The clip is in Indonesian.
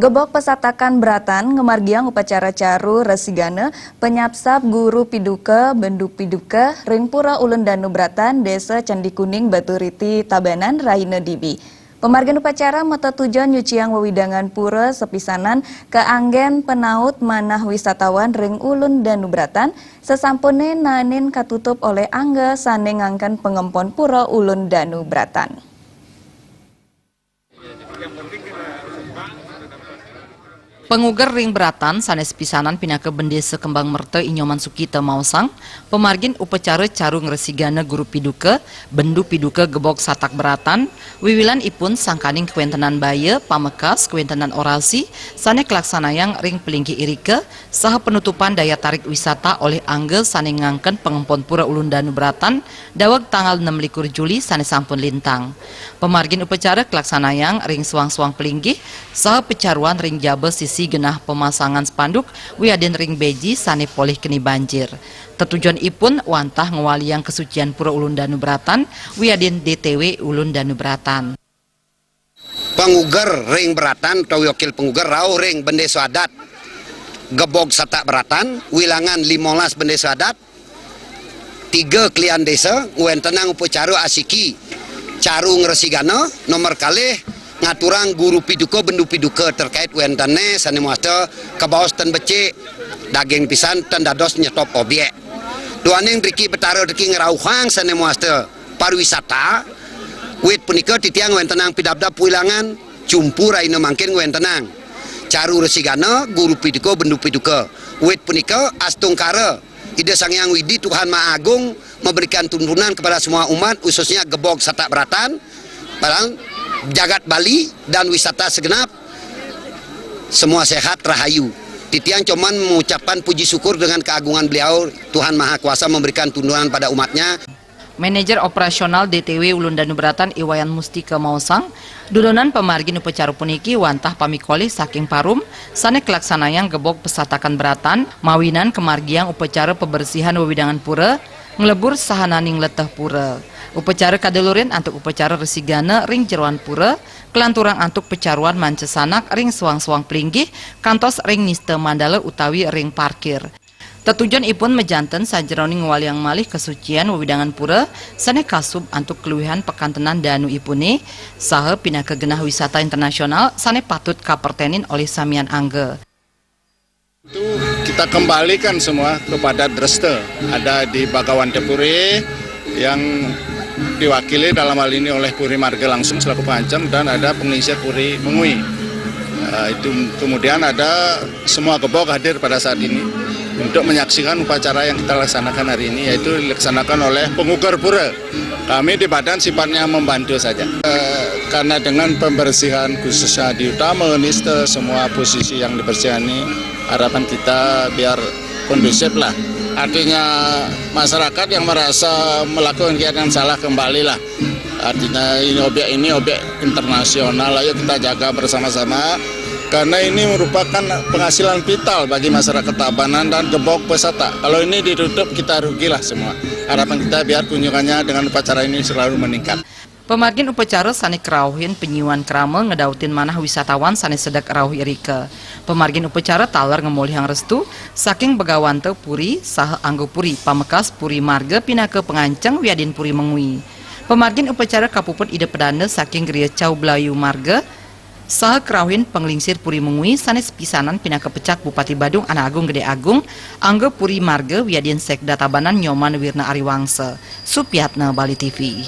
Gebok pesatakan beratan ngemargiang upacara caru resigana penyapsap guru piduka benduk piduka ring pura ulun danu beratan desa Candi Kuning Baturiti Tabanan Raina Dibi. Pemargian upacara mata tujuan nyuciang wewidangan pura sepisanan ke anggen penaut manah wisatawan ring ulun danu beratan sesampune nanin katutup oleh angga sane ngangkan pengempon pura ulun danu beratan. Penguger ring beratan sanes pisanan pinaka bendesa kembang merte Inyoman Sukita Mausang, pemargin upacara caru ngresigana guru piduka, bendu piduka gebok satak beratan, wiwilan ipun sangkaning kewentenan baya, pamekas, kewentenan orasi, sane kelaksanayang ring pelingki irike, saha penutupan daya tarik wisata oleh angge sane ngangken pengempon pura ulun danu beratan, dawag tanggal 6 Juli sane sampun lintang. Pemargin upacara kelaksanayang ring suang-suang pelinggih, saha pecaruan ring jabe sisi genah pemasangan spanduk wiaden ring beji sane polih keni banjir. Tetujuan ipun wantah ngewaliang kesucian pura ulun danu beratan wiaden DTW ulun danu beratan. Penguger ring beratan atau wakil penguger rau ring bendesa adat gebog satak beratan wilangan 15 bendesa adat 3 klian desa nguen tenang upacara asiki caru ngresigana nomor kalih ngaturang guru piduka bendu piduka terkait wentane sane muasta kabaos ten becik daging pisan ten dados nyetop obyek duaning driki betara driki ngerauhang sane muasta pariwisata wit punika titiang wentenang pidabdab wilangan cumpu raina mangkin wentenang caru resigana guru piduka bendu piduka wit punika astungkara Ida Sang Hyang Widi Tuhan Maha Agung memberikan tuntunan kepada semua umat khususnya gebog satak beratan jagat Bali dan wisata segenap semua sehat rahayu. Titiang cuman mengucapkan puji syukur dengan keagungan beliau Tuhan Maha Kuasa memberikan tuntunan pada umatnya. Manajer operasional DTW Ulun Danu Beratan Iwayan Mustika Mausang, dudonan pemargin upacara puniki wantah pamikoli saking parum, sane kelaksanayang gebok pesatakan beratan, mawinan kemargiang upacara pembersihan wewidangan pura, ngelebur sahananing leteh pura. Upacara kadelurin antuk upacara resigana ring jeruan pura, kelanturang antuk pecaruan mancesanak ring suang-suang pelinggih, kantos ring niste mandala utawi ring parkir. Tetujuan ipun mejanten sajeroning waliang malih kesucian wewidangan pura, sane kasub antuk keluwihan pekantenan danu ipune, saha pinaka genah wisata internasional sane patut kapertenin oleh samian angge. Itu kita kembalikan semua kepada Dreste, ada di Bagawan Tepuri yang diwakili dalam hal ini oleh Puri Marga langsung selaku pengancam dan ada pengisi Puri Mengui. Itu kemudian ada semua gebok hadir pada saat ini untuk menyaksikan upacara yang kita laksanakan hari ini, yaitu dilaksanakan oleh penguger pura. Kami di badan sifatnya membantu saja. Karena dengan pembersihan khususnya di utama niste semua posisi yang dibersihkan ini, harapan kita biar kondusif lah. Artinya masyarakat yang merasa melakukan kegiatan salah kembalilah. Artinya ini objek internasional, ayo kita jaga bersama-sama. Karena ini merupakan penghasilan vital bagi masyarakat Tabanan dan gebok pesata. Kalau ini ditutup kita rugilah semua. Harapan kita biar kunjungannya dengan upacara ini selalu meningkat. Pemargin upacara sane kerauhin penyiuan krama ngedautin manah wisatawan sane sedek rauh irike. Pemargin upacara talar ngemolihang restu saking begawante puri saha anggo puri pamekas puri marga pinaka penganceng wiadin puri mengui. Pemargin upacara kapupun ide pedana saking geria cau belayu marga saha kerauhin penglingsir puri mengui sanes pisanan pinaka pecak Bupati Badung Ana Agung Gede Agung anggo puri marga wiadin sekda Tabanan Nyoman Wirna Ariwangsa. Supiatna Bali TV.